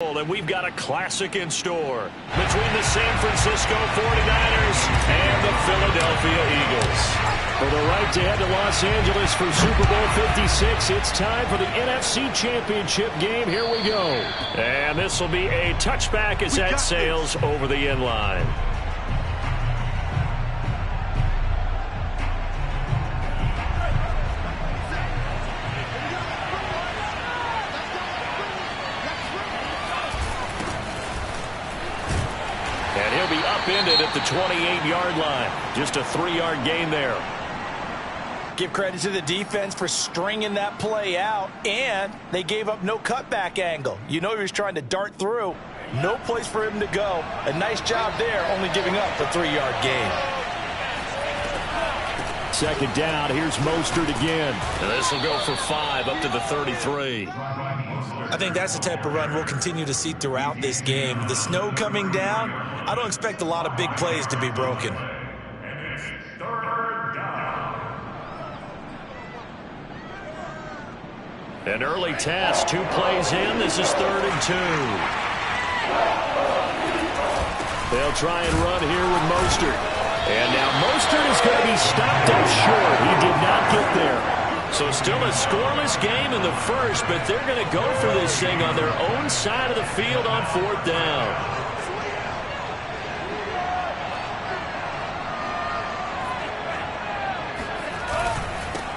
And we've got a classic in store between the San Francisco 49ers and the Philadelphia Eagles. For the right to head to Los Angeles for Super Bowl 56, it's time for the NFC Championship game. Here we go. And this will be a touchback as that sails over the end line. And he'll be upended at the 28-yard line. Just a 3-yard gain there. Give credit to the defense for stringing that play out, and they gave up no cutback angle. You know he was trying to dart through. No place for him to go. A nice job there, only giving up a 3-yard gain. Second down, here's Mostert again. And this will go for 5 up to the 33. I think that's the type of run we'll continue to see throughout this game. The snow coming down, I don't expect a lot of big plays to be broken. An early test, 2 plays in. This is 3rd and 2. They'll try and run here with Mostert. And now Mostert is going to be stopped up short. He did not get there. So still a scoreless game in the first, but they're going to go for this thing on their own side of the field on 4th down.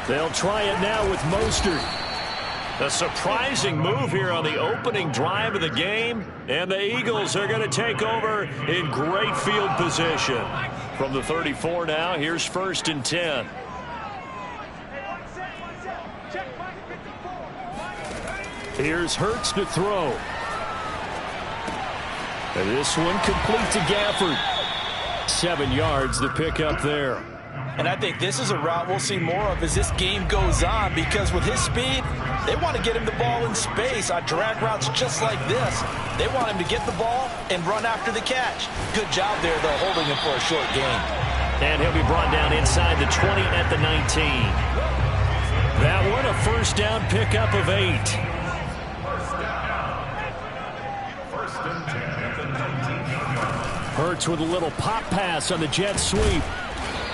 They'll try it now with Mostert. A surprising move here on the opening drive of the game, and the Eagles are going to take over in great field position. From the 34 now, here's 1st and 10. Here's Hurts to throw. And this one complete to Gafford. 7 yards to pick up there. And I think this is a route we'll see more of as this game goes on, because with his speed, they want to get him the ball in space on drag routes just like this. They want him to get the ball and run after the catch. Good job there, though, holding him for a short gain. And he'll be brought down inside the 20 at the 19. That one a 1st down pickup of 8. Hurts with a little pop pass on the jet sweep.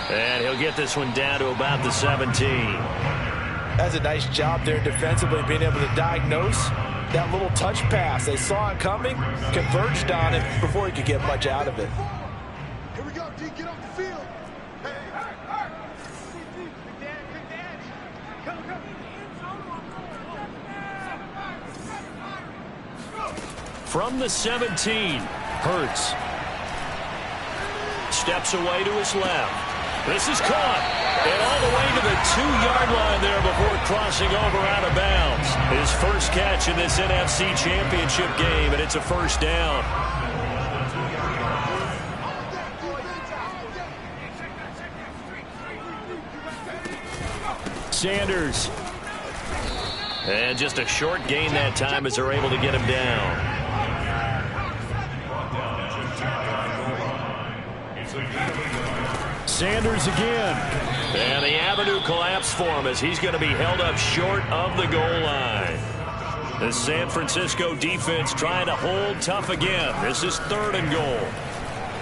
And he'll get this one down to about the 17. That's a nice job there defensively, being able to diagnose that little touch pass. They saw it coming, converged on it before he could get much out of it. Here we go, D, get off the field. From the 17, Hurts steps away to his left. This is caught, and all the way to the 2-yard line there before crossing over out of bounds. His first catch in this NFC Championship game, and it's a 1st down. Sanders. And just a short gain that time as they're able to get him down. Sanders again. And the avenue collapsed for him as he's going to be held up short of the goal line. The San Francisco defense trying to hold tough again. This is 3rd and goal.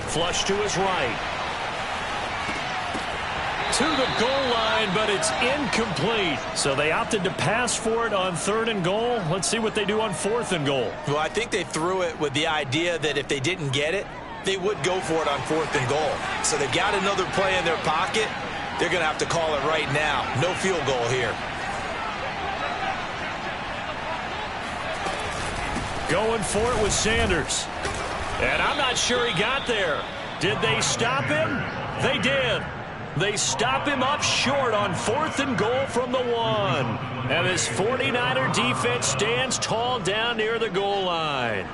Flush to his right. To the goal line, but it's incomplete. So they opted to pass for it on 3rd and goal. Let's see what they do on 4th and goal. Well, I think they threw it with the idea that if they didn't get it, they would go for it on 4th and goal. So they've got another play in their pocket. They're going to have to call it right now. No field goal here. Going for it with Sanders. And I'm not sure he got there. Did they stop him? They did. They stop him up short on 4th and goal from the 1. And this 49er defense stands tall down near the goal line.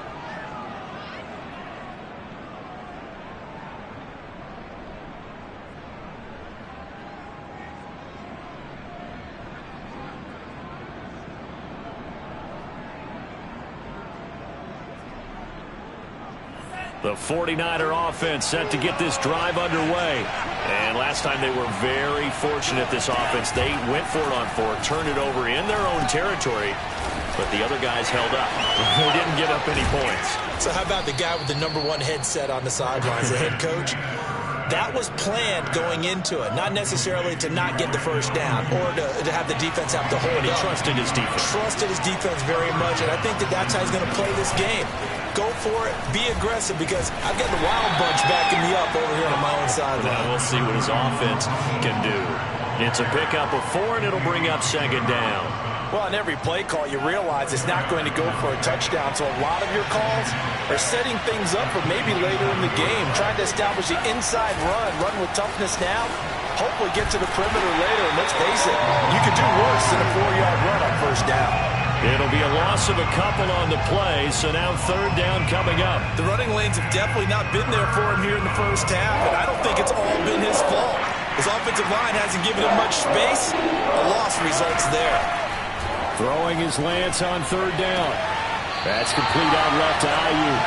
The 49er offense set to get this drive underway. And last time they were very fortunate, this offense. They went for it on 4th, turned it over in their own territory. but the other guys held up. They didn't give up any points. So how about the guy with the #1 headset on the sidelines, the head coach? That was planned going into it, not necessarily to not get the first down or to have the defense have to hold But he up. trusted his defense. Trusted his defense very much, and I think that's how he's going to play this game. Go for it, be aggressive, because I've got the Wild Bunch backing me up over here on my own sideline. Now we'll see what his offense can do. It's a pickup of 4, and it'll bring up 2nd down. Well, on every play call, you realize it's not going to go for a touchdown, so a lot of your calls are setting things up for maybe later in the game, trying to establish the inside run with toughness now, hopefully get to the perimeter later, and let's face it, you could do worse than a 4-yard run on 1st down. It'll be a loss of a couple on the play, so now 3rd down coming up. The running lanes have definitely not been there for him here in the 1st half, and I don't think it's all been his fault. His offensive line hasn't given him much space. A loss results there. Throwing his Lance on 3rd down. That's complete out left to Ayuk.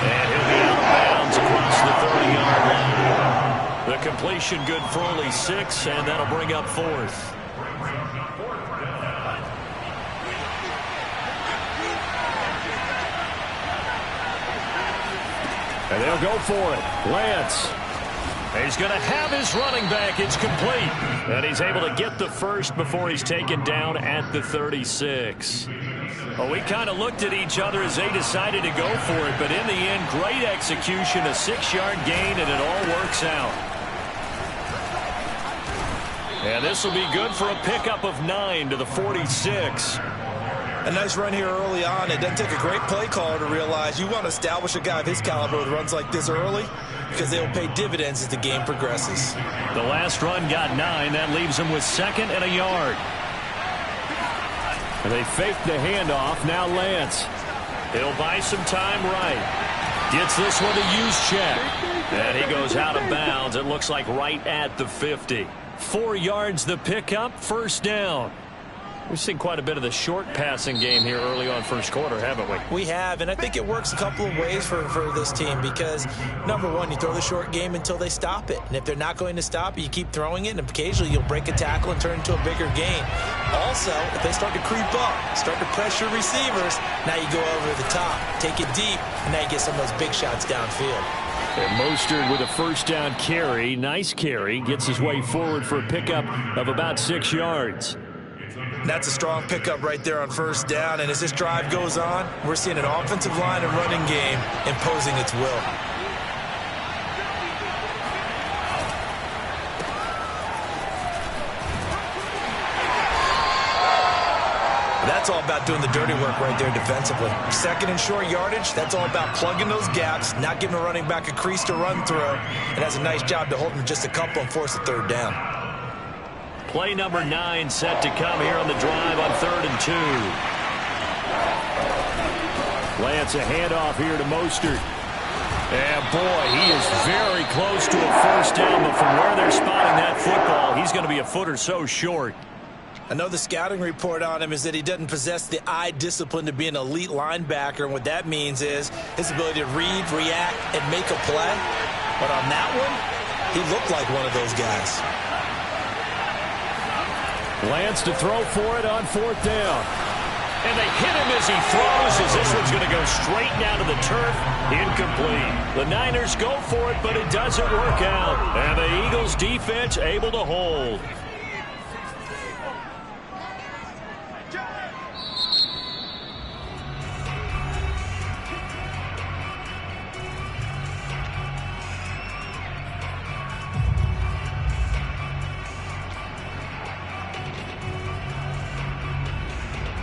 And he'll be out of bounds across the 30-yard line. The completion good for only 6, and that'll bring up 4th. And they'll go for it. Lance. He's going to have his running back. It's complete. And he's able to get the first before he's taken down at the 36. Well, we kind of looked at each other as they decided to go for it. But in the end, great execution, a 6-yard gain, and it all works out. And this will be good for a pickup of 9 to the 46. A nice run here early on. It doesn't take a great play caller to realize you want to establish a guy of his caliber with runs like this early, because they'll pay dividends as the game progresses. The last run got 9. That leaves them with 2nd and a yard. And they faked the handoff. Now Lance. He'll buy some time right. Gets this one to use check. And he goes out of bounds. It looks like right at the 50. 4 yards the pickup. 1st down. We've seen quite a bit of the short passing game here early on 1st quarter, haven't we? We have, and I think it works a couple of ways for this team because, #1, you throw the short game until they stop it. And if they're not going to stop it, you keep throwing it, and occasionally you'll break a tackle and turn it into a bigger gain. Also, if they start to creep up, start to pressure receivers, now you go over the top, take it deep, and now you get some of those big shots downfield. And Mostert with a 1st down carry. Nice carry. Gets his way forward for a pickup of about 6 yards. That's a strong pickup right there on 1st down. And as this drive goes on, we're seeing an offensive line and running game imposing its will. That's all about doing the dirty work right there defensively. 2nd and short yardage, that's all about plugging those gaps, not giving a running back a crease to run through, and has a nice job to hold him just a couple and force a 3rd down. Play number 9 set to come here on the drive on 3rd and 2. Lance, a handoff here to Mostert. And boy, he is very close to a 1st down, but from where they're spotting that football, he's going to be a foot or so short. I know the scouting report on him is that he doesn't possess the eye discipline to be an elite linebacker, and what that means is his ability to read, react, and make a play. But on that one, he looked like one of those guys. Lance to throw for it on 4th down. And they hit him as he throws, as this one's going to go straight down to the turf. Incomplete. The Niners go for it, but it doesn't work out. And the Eagles defense able to hold.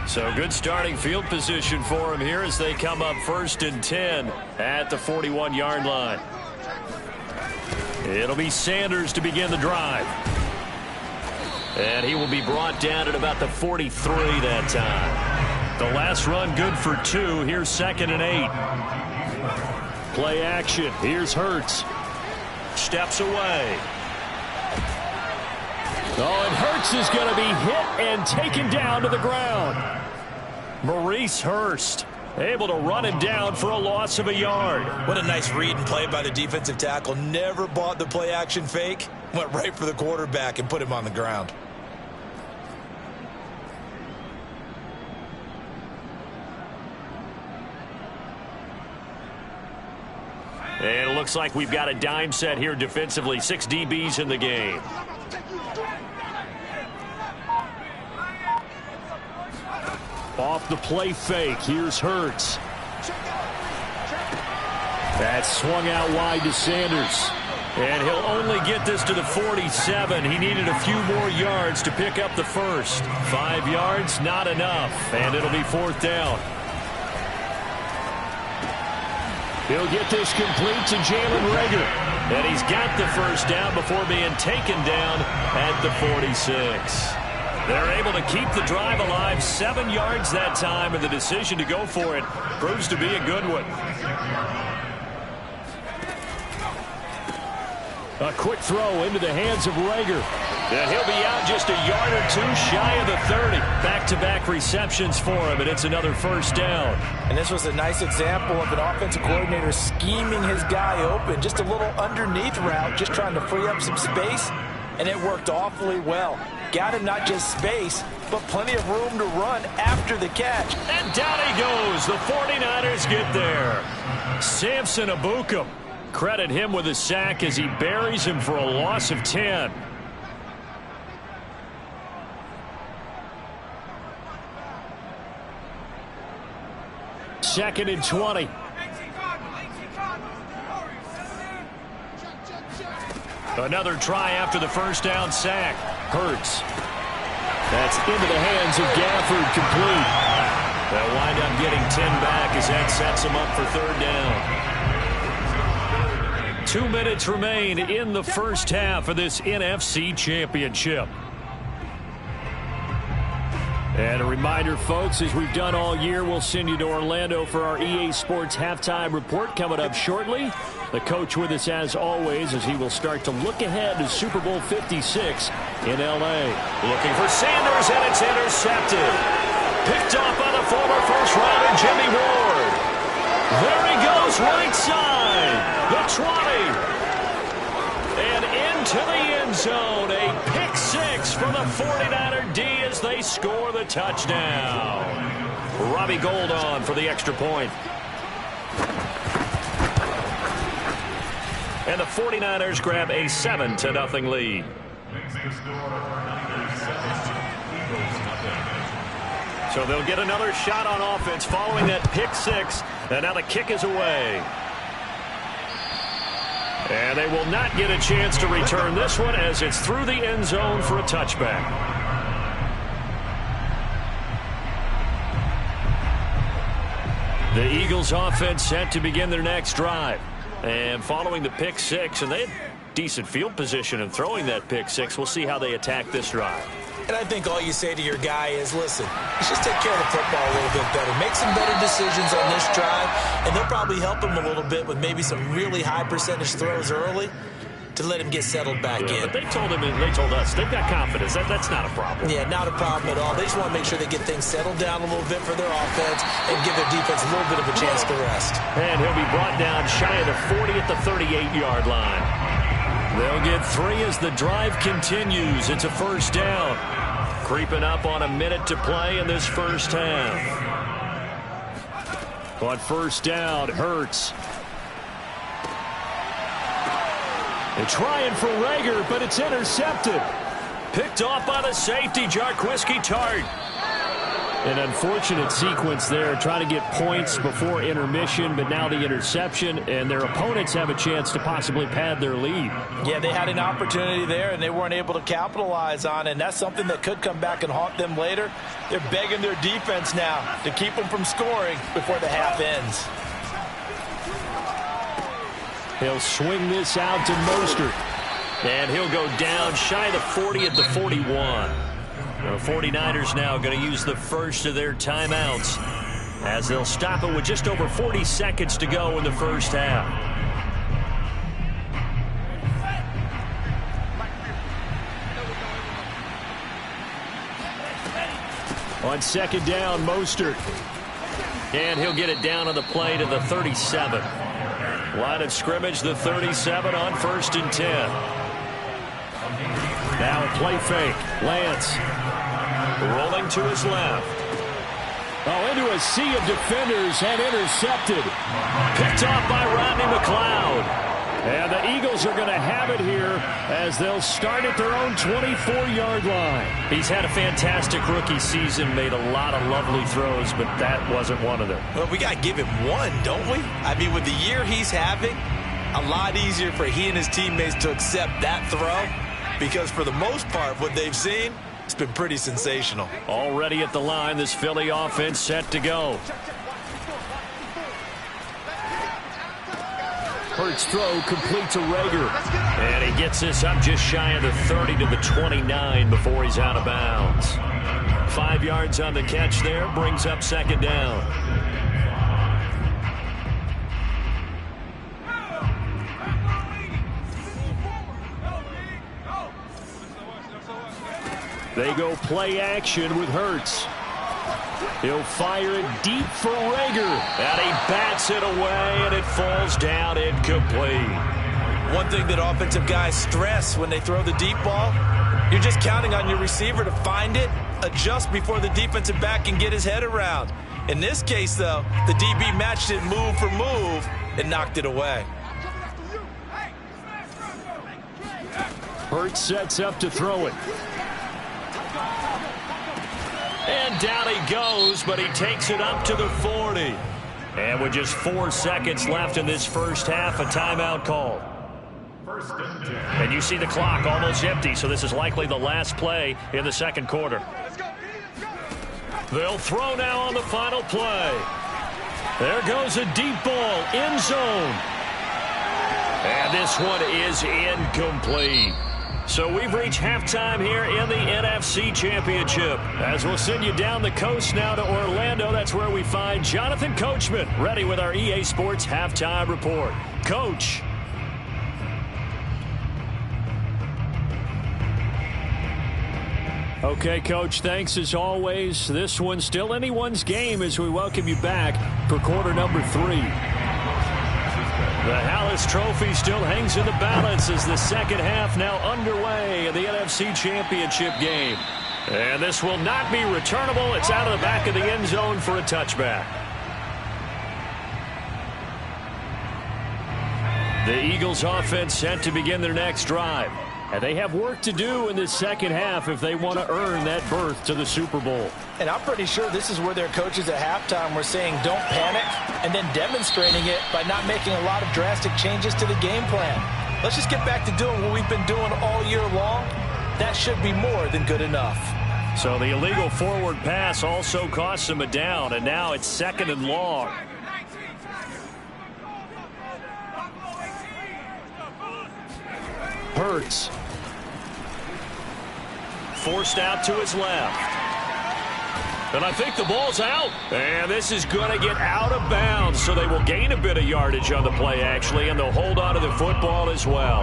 So good starting field position for him here as they come up 1st and 10 at the 41-yard line. It'll be Sanders to begin the drive. And he will be brought down at about the 43 that time. The last run good for 2. Here's 2nd and 8. Play action. Here's Hurts. Steps away. Oh, and Hurts is going to be hit and taken down to the ground. Maurice Hurst able to run him down for a loss of a yard. What a nice read and play by the defensive tackle. Never bought the play action fake. Went right for the quarterback and put him on the ground. And it looks like we've got a dime set here defensively. 6 DBs in the game. Off the play fake. Here's Hurts. That's swung out wide to Sanders. And he'll only get this to the 47. He needed a few more yards to pick up the first. 5 yards, not enough. And it'll be 4th down. He'll get this complete to Jalen Reagor. And he's got the first down before being taken down at the 46. They're able to keep the drive alive. 7 yards that time, and the decision to go for it proves to be a good one. A quick throw into the hands of Reagor. And he'll be out just a yard or two shy of the 30. Back-to-back receptions for him, and it's another first down. And this was a nice example of an offensive coordinator scheming his guy open. Just a little underneath route, just trying to free up some space, and it worked awfully well. Got him not just space, but plenty of room to run after the catch. And down he goes. The 49ers get there. Samson Ebukam. Credit him with a sack as he buries him for a loss of 10. Second and 20. Another try after the first down sack. Hurts. That's into the hands of Gafford, complete. They'll wind up getting 10 back as that sets them up for 3rd down. 2 minutes remain in the first half of this NFC Championship. And a reminder, folks, as we've done all year, we'll send you to Orlando for our EA Sports Halftime Report coming up shortly. The coach with us as always as he will start to look ahead to Super Bowl 56 in L.A. Looking for Sanders, and it's intercepted. Picked off by the former first-rounder Jimmy Ward. There he goes, right side. The 20. And into the end zone. A pick 6 from the 49er D as they score the touchdown. Robbie Gould on for the extra point. And the 49ers grab a 7-0 lead. So they'll get another shot on offense following that pick 6. And now the kick is away. And they will not get a chance to return this one as it's through the end zone for a touchback. The Eagles offense set to begin their next drive. And following the pick 6, and they had decent field position in throwing that pick 6. We'll see how they attack this drive. And I think all you say to your guy is, listen, let's just take care of the football a little bit better. Make some better decisions on this drive, and they'll probably help him a little bit with maybe some really high percentage throws early to let him get settled back in. But they told us they've got confidence. That's not a problem. Yeah, not a problem at all. They just want to make sure they get things settled down a little bit for their offense and give their defense a little bit of a chance to rest. And he'll be brought down shy of the 40 at the 38-yard line. They'll get 3 as the drive continues. It's a first down. Creeping up on a minute to play in this first half. On first down, Hurts. They're trying for Reagor, but it's intercepted. Picked off by the safety, Jarquiski Tart. An unfortunate sequence there, trying to get points before intermission, but now the interception, and their opponents have a chance to possibly pad their lead. Yeah, they had an opportunity there, and they weren't able to capitalize on it, and that's something that could come back and haunt them later. They're begging their defense now to keep them from scoring before the half ends. He'll swing this out to Mostert, and he'll go down shy of the 40 at the 41. The 49ers now going to use the first of their timeouts as they'll stop it with just over 40 seconds to go in the first half. On second down, Mostert. And he'll get it down on the play to the 37. Line of scrimmage, the 37 on 1st and 10. Now a play fake. Lance rolling to his left. Oh, into a sea of defenders and intercepted. Picked off by Rodney McLeod. And the Eagles are going to have it here as they'll start at their own 24-yard line. He's had a fantastic rookie season, made a lot of lovely throws, but that wasn't one of them. Well, we got to give him one, don't we? I mean, with the year he's having, a lot easier for he and his teammates to accept that throw because for the most part, what they've seen, it's been pretty sensational. Already at the line, this Philly offense set to go. Hurts throw complete to Rager. And he gets this up just shy of the 30 to the 29 before he's out of bounds. 5 yards on the catch there, brings up second down. They go play action with Hurts. He'll fire it deep for Rager. And he bats it away, and it falls down incomplete. One thing that offensive guys stress when they throw the deep ball, you're just counting on your receiver to find it, adjust before the defensive back can get his head around. In this case, though, the DB matched it move for move and knocked it away. Hurts sets up to throw it. And down he goes, but he takes it up to the 40. And with just 4 seconds left in this first half, a timeout call. And you see the clock almost empty, so this is likely the last play in the second quarter. They'll throw now on the final play. There goes a deep ball, end zone. And this one is incomplete. So we've reached halftime here in the NFC Championship. As we'll send you down the coast now to Orlando, that's where we find Jonathan Coachman ready with our EA Sports Halftime Report. Coach. Okay, Coach, thanks as always. This one's still anyone's game as we welcome you back for quarter number 3. The Hallis Trophy still hangs in the balance as the second half now underway in the NFC Championship game. And this will not be returnable. It's out of the back of the end zone for a touchback. The Eagles offense set to begin their next drive. And they have work to do in this second half if they want to earn that berth to the Super Bowl. And I'm pretty sure this is where their coaches at halftime were saying don't panic and then demonstrating it by not making a lot of drastic changes to the game plan. Let's just get back to doing what we've been doing all year long. That should be more than good enough. So the illegal forward pass also cost them a down, and now it's 2nd and long. Hurts. Forced out to his left. And I think the ball's out. And this is going to get out of bounds, so they will gain a bit of yardage on the play, actually, and they'll hold on to the football as well.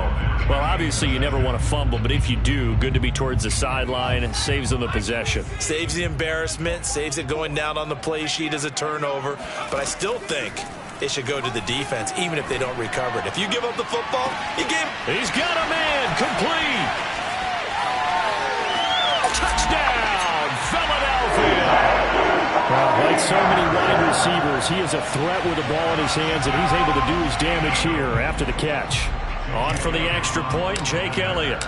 Well, obviously, you never want to fumble, but if you do, good to be towards the sideline and saves them the possession. Saves the embarrassment, saves it going down on the play sheet as a turnover. But I still think it should go to the defense, even if they don't recover it. If you give up the football, he's got a man complete. Touchdown, Philadelphia. Well, like so many wide receivers, he is a threat with the ball in his hands, and he's able to do his damage here after the catch. On for the extra point, Jake Elliott.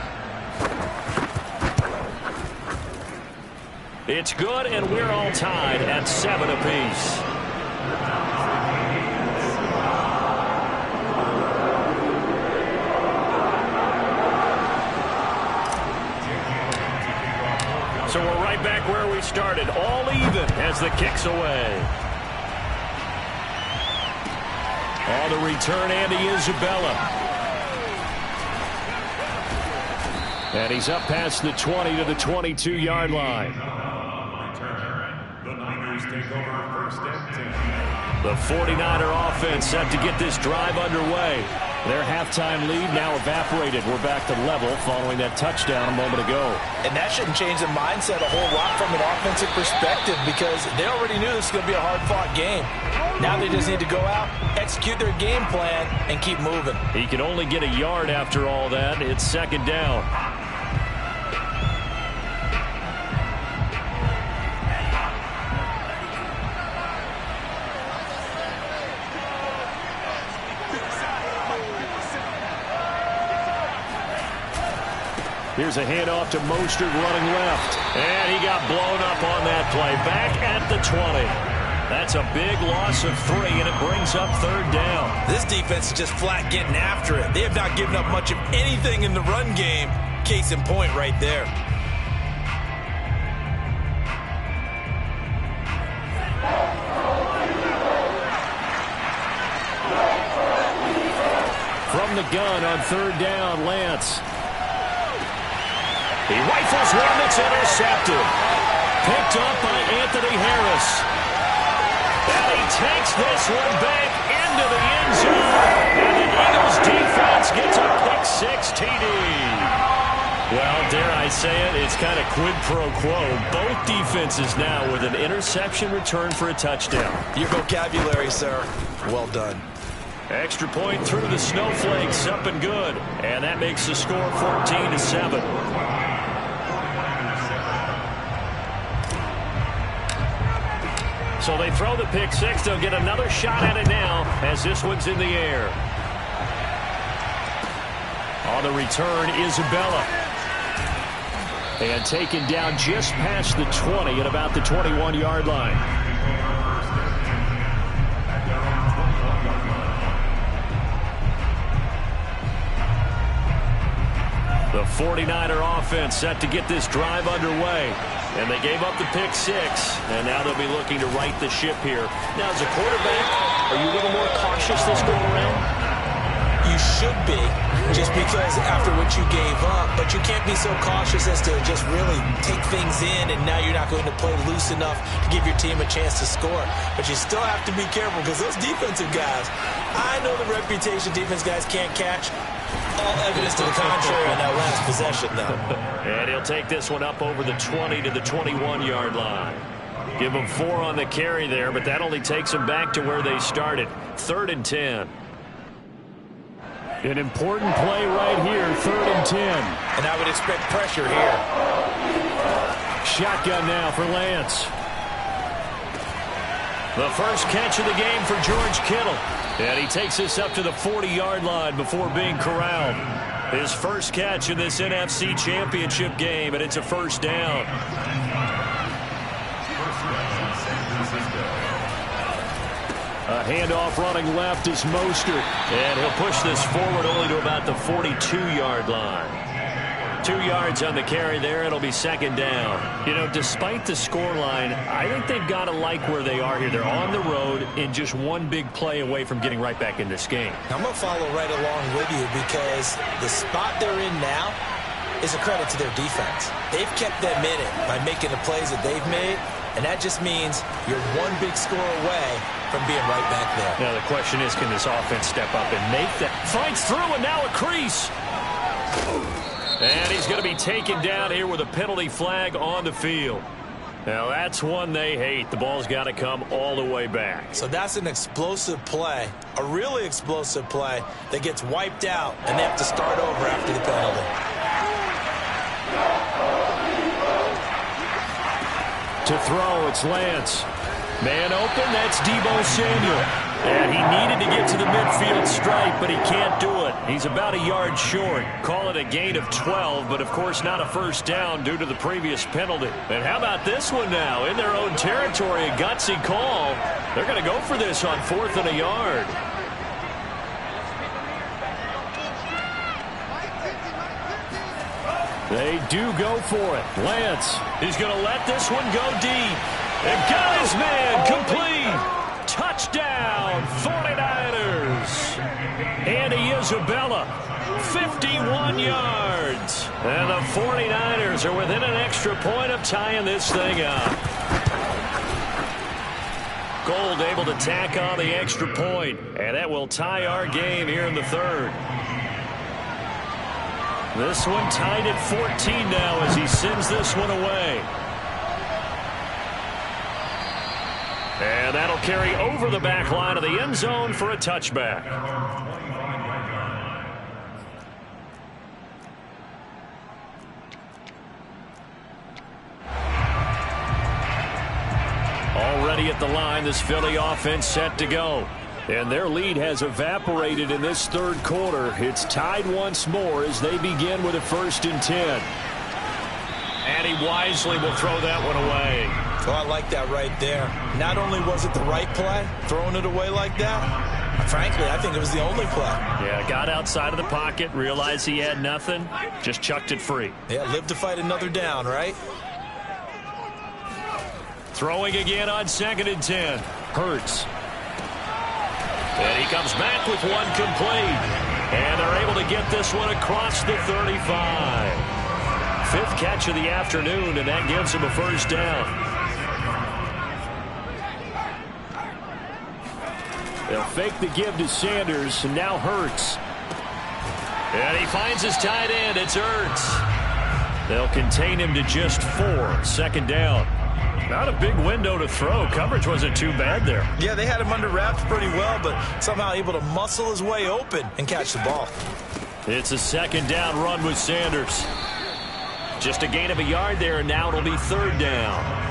It's good, and we're all tied at 7 apiece. So we're right back where we started, all even as the kick's away. On the return, Andy Isabella. And he's up past the 20 to the 22-yard line. The Niners take over 1st and 10. The 49er offense set to get this drive underway. Their halftime lead now evaporated. We're back to level following that touchdown a moment ago. And that shouldn't change the mindset a whole lot from an offensive perspective because they already knew this was going to be a hard-fought game. Now they just need to go out, execute their game plan, and keep moving. He can only get a yard after all that. It's 2nd down. Here's a handoff to Mostert running left. And he got blown up on that play. Back at the 20. That's a big loss of 3, and it brings up 3rd down. This defense is just flat getting after it. They have not given up much of anything in the run game. Case in point right there. From the gun on 3rd down, Lance. He rifles one that's intercepted. Picked up by Anthony Harris. And he takes this one back into the end zone. And the Eagles defense gets a pick-6 TD. Well, dare I say it, it's kind of quid pro quo. Both defenses now with an interception return for a touchdown. Your vocabulary, sir. Well done. Extra point through the snowflakes, up and good. And that makes the score 14-7. So they throw the pick-6. They'll get another shot at it now as this one's in the air. On the return, Isabella. And taken down just past the 20 at about the 21-yard line. The 49er offense set to get this drive underway. And they gave up the pick-6, and now they'll be looking to right the ship here. Now, as a quarterback, are you a little more cautious this go around? You should be, just because after what you gave up, but you can't be so cautious as to just really take things in, and now you're not going to play loose enough to give your team a chance to score. But you still have to be careful, because those defensive guys, I know the reputation defense guys can't catch. All evidence to the contrary on that last possession, though. And he'll take this one up over the 20 to the 21-yard line. Give them 4 on the carry there, but that only takes them back to where they started. 3rd and 10. An important play right here, 3rd and 10. And I would expect pressure here. Shotgun now for Lance. The first catch of the game for George Kittle. And he takes this up to the 40-yard line before being corralled. His first catch in this NFC Championship game, and it's a 1st down. A handoff running left is Mostert. And he'll push this forward only to about the 42-yard line. 2 yards on the carry there. It'll be 2nd down. You know, despite the scoreline, I think they've got to like where they are here. They're on the road and just one big play away from getting right back in this game. I'm going to follow right along with you because the spot they're in now is a credit to their defense. They've kept them in it by making the plays that they've made, and that just means you're one big score away from being right back there. Now the question is, can this offense step up and make that? Fights through, and now a crease. And he's going to be taken down here with a penalty flag on the field. Now that's one they hate. The ball's got to come all the way back. So that's an explosive play, a really explosive play that gets wiped out, and they have to start over after the penalty. To throw, it's Lance. Man open, that's Deebo Samuel. And he needed to get to the midfield stripe, but he can't do it. He's about a yard short. Call it a gain of 12, but of course not a 1st down due to the previous penalty. And how about this one now? In their own territory, a gutsy call. They're going to go for this on 4th and a yard. They do go for it. Lance, he's going to let this one go deep. And got his man complete. Touchdown, 49ers. Andy Isabella, 51 yards. And the 49ers are within an extra point of tying this thing up. Gold able to tack on the extra point, and that will tie our game here in the 3rd. This one tied at 14 now as he sends this one away. And that'll carry over the back line of the end zone for a touchback. Already at the line, this Philly offense set to go. And their lead has evaporated in this third quarter. It's tied once more as they begin with a 1st and 10. And he wisely will throw that one away. Oh, I like that right there. Not only was it the right play, throwing it away like that, frankly, I think it was the only play. Yeah, got outside of the pocket, realized he had nothing, just chucked it free. Yeah, live to fight another down, right? Throwing again on 2nd and 10. Hurts. And he comes back with one complete. And they're able to get this one across the 35. 5th catch of the afternoon, and that gives him a 1st down. They'll fake the give to Sanders, and now Hurts. And he finds his tight end. It's Hurts. They'll contain him to just 4. 2nd down. Not a big window to throw. Coverage wasn't too bad there. Yeah, they had him under wraps pretty well, but somehow able to muscle his way open and catch the ball. It's a 2nd down run with Sanders. Just a gain of a yard there, and now it'll be 3rd down.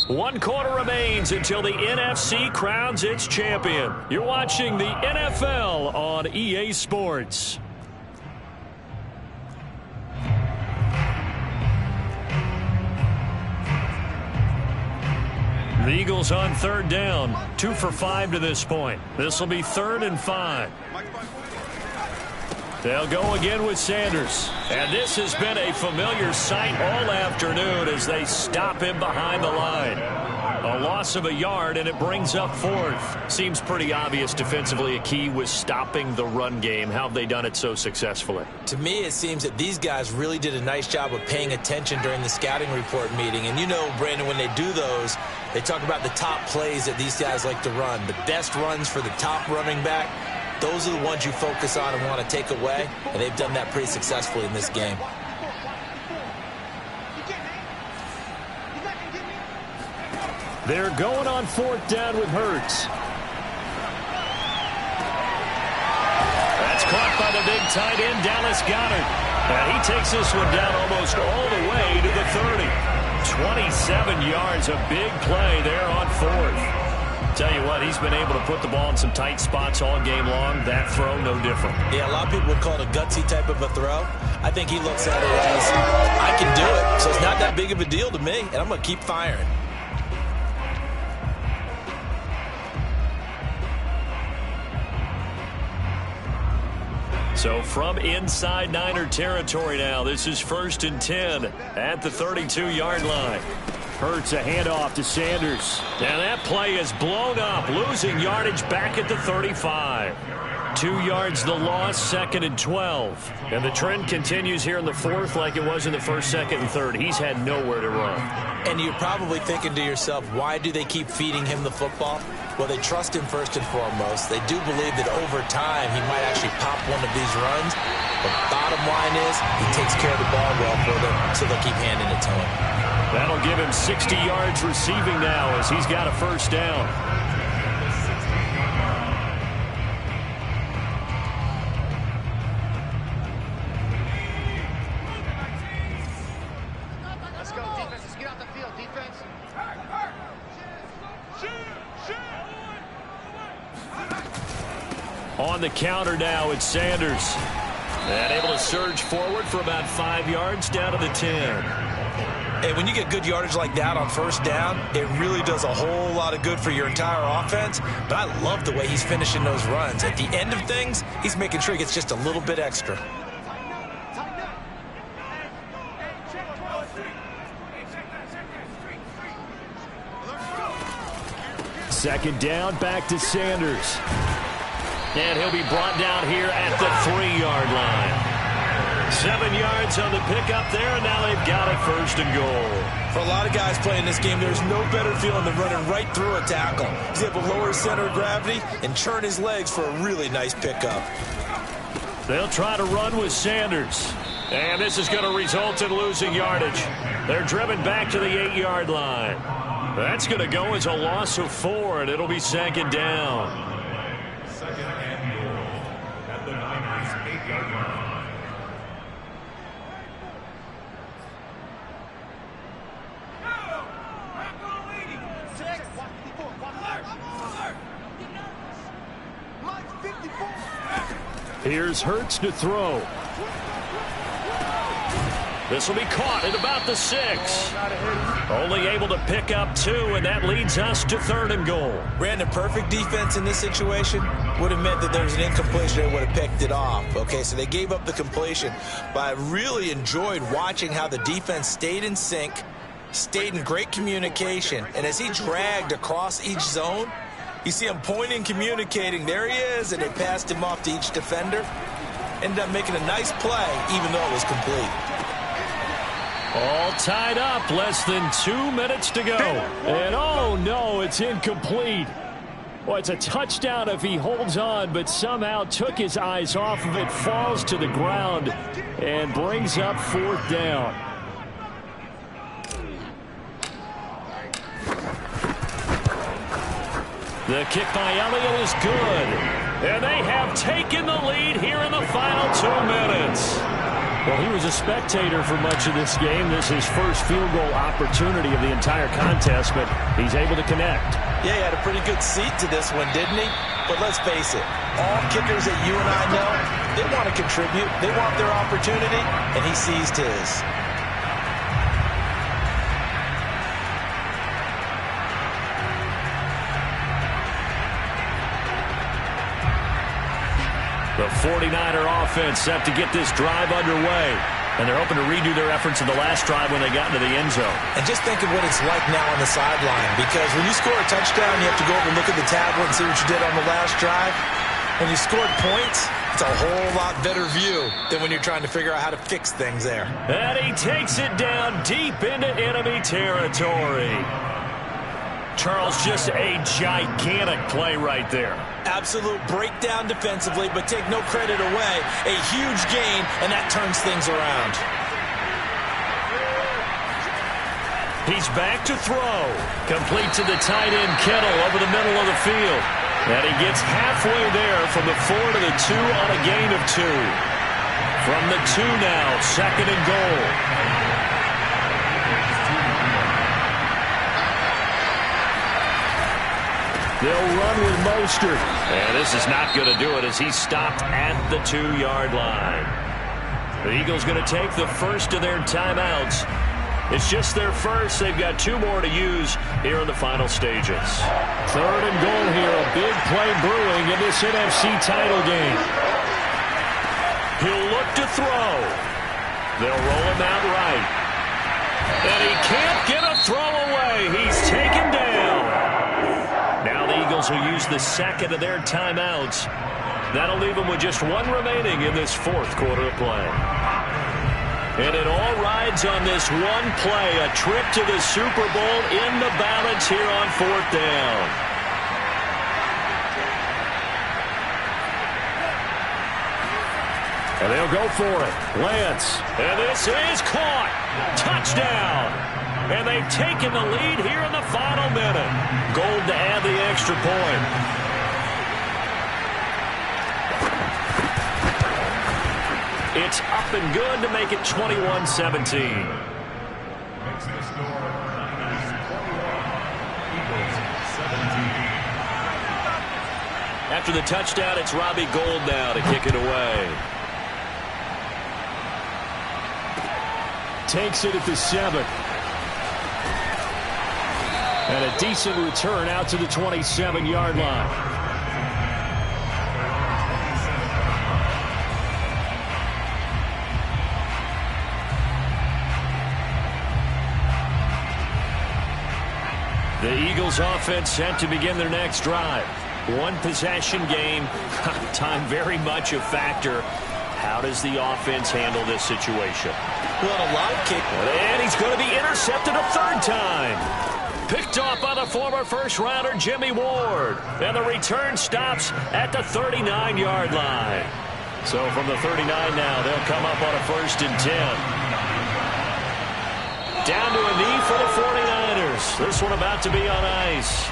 One quarter remains until the NFC crowns its champion. You're watching the NFL on EA Sports. The Eagles on 3rd down. 2 for 5 to this point. This will be 3rd and 5. They'll go again with Sanders. And this has been a familiar sight all afternoon as they stop him behind the line. A loss of a yard, and it brings up 4th. Seems pretty obvious defensively a key was stopping the run game. How have they done it so successfully? To me, it seems that these guys really did a nice job of paying attention during the scouting report meeting. And you know, Brandon, when they do those, they talk about the top plays that these guys like to run. The best runs for the top running back. Those are the ones you focus on and want to take away, and they've done that pretty successfully in this game. They're going on 4th down with Hurts. That's caught by the big tight end, Dallas Goedert. And he takes this one down almost all the way to the 30. 27 yards, a big play there on 4th. Tell you what, he's been able to put the ball in some tight spots all game long. That throw, no different. Yeah, a lot of people would call it a gutsy type of a throw. I think he looks at it as, I can do it, so it's not that big of a deal to me, and I'm going to keep firing. So from inside Niner territory now, this is 1st and 10 at the 32-yard line. Hurts a handoff to Sanders. And that play is blown up, losing yardage back at the 35. 2 yards the loss, 2nd and 12. And the trend continues here in the 4th like it was in the 1st, 2nd, and 3rd. He's had nowhere to run. And you're probably thinking to yourself, why do they keep feeding him the football? Well, they trust him first and foremost. They do believe that over time he might actually pop one of these runs. But bottom line is he takes care of the ball well for them, so they'll keep handing it to him. That'll give him 60 yards receiving now as he's got a 1st down. Let's go, defense. Let's get out the field, defense. On the counter now, it's Sanders. And able to surge forward for about 5 yards down to the 10. Hey, when you get good yardage like that on 1st down, it really does a whole lot of good for your entire offense. But I love the way he's finishing those runs. At the end of things, he's making sure he gets just a little bit extra. Second down, back to Sanders. And he'll be brought down here at the 3-yard line. 7 yards on the pickup there, and now they've got it 1st and goal. For a lot of guys playing this game, there's no better feeling than running right through a tackle. He's able to lower his center of gravity and churn his legs for a really nice pickup. They'll try to run with Sanders. And this is going to result in losing yardage. They're driven back to the 8-yard line. That's going to go as a loss of 4, and it'll be 2nd down. 6-yard line. Here's Hurts to throw. This will be caught at about the 6. Only able to pick up 2, and that leads us to 3rd and goal. Brandon, perfect defense in this situation would have meant that there was an incompletion and would have picked it off. Okay, so they gave up the completion, but I really enjoyed watching how the defense stayed in sync, stayed in great communication, and as he dragged across each zone, you see him pointing, communicating. There he is, and they passed him off to each defender. Ended up making a nice play, even though it was complete. All tied up, less than 2 minutes to go. And oh no, it's incomplete. Well, it's a touchdown if he holds on, but somehow took his eyes off of it, falls to the ground, and brings up 4th down. The kick by Elliott is good. And they have taken the lead here in the final 2 minutes. Well, he was a spectator for much of this game. This is his first field goal opportunity of the entire contest, but he's able to connect. Yeah, he had a pretty good seat to this one, didn't he? But let's face it, all kickers that you and I know, they want to contribute. They want their opportunity, and he seized his. The 49er offense set to get this drive underway. And they're hoping to redo their efforts in the last drive when they got into the end zone. And just think of what it's like now on the sideline. Because when you score a touchdown, you have to go over and look at the tablet and see what you did on the last drive. When you scored points, it's a whole lot better view than when you're trying to figure out how to fix things there. And he takes it down deep into enemy territory. Charles, just a gigantic play right there. Absolute breakdown defensively, but take no credit away. A huge gain, and that turns things around. He's back to throw. Complete to the tight end, Kittle, over the middle of the field. And he gets halfway there from the 4 to the 2 on a gain of 2. From the 2 now, 2nd and goal. They'll run with Mostert. And this is not going to do it as he's stopped at the 2-yard line. The Eagles going to take the first of their timeouts. It's just their first. They've got 2 more to use here in the final stages. 3rd and goal here. A big play brewing in this NFC title game. He'll look to throw. They'll roll him out right. And he can't get a throw away. He's taken down. Now the Eagles will use the 2nd of their timeouts. That'll leave them with just 1 remaining in this 4th quarter of play. And it all rides on this one play, a trip to the Super Bowl in the balance here on 4th down. And they'll go for it. Lance. And this is caught. Touchdown. And they've taken the lead here in the final minute. Gold to add the extra point. It's up and good to make it 21-17. Makes the score Niners 21, Eagles 17. After the touchdown, it's Robbie Gould now to kick it away. Takes it at the 7. And a decent return out to the 27-yard line. The Eagles offense set to begin their next drive. 1 possession game. Time very much a factor. How does the offense handle this situation? Well, a lot of kick. And he's going to be intercepted a 3rd time. Picked off by the former first-rounder Jimmy Ward. And the return stops at the 39-yard line. So from the 39 now, they'll come up on a 1st and 10. Down to a knee for the 49ers. This one about to be on ice.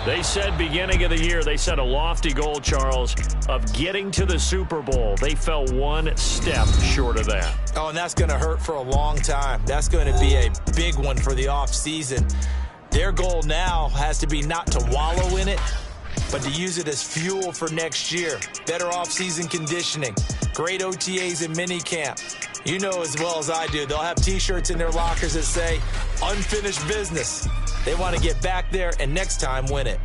They said beginning of the year, they set a lofty goal, Charles, of getting to the Super Bowl. They fell one step short of that. Oh, and that's going to hurt for a long time. That's going to be a big one for the offseason. Their goal now has to be not to wallow in it, but to use it as fuel for next year. Better offseason conditioning, great OTAs and minicamp. You know as well as I do, they'll have T-shirts in their lockers that say, unfinished business. They want to get back there and next time win it.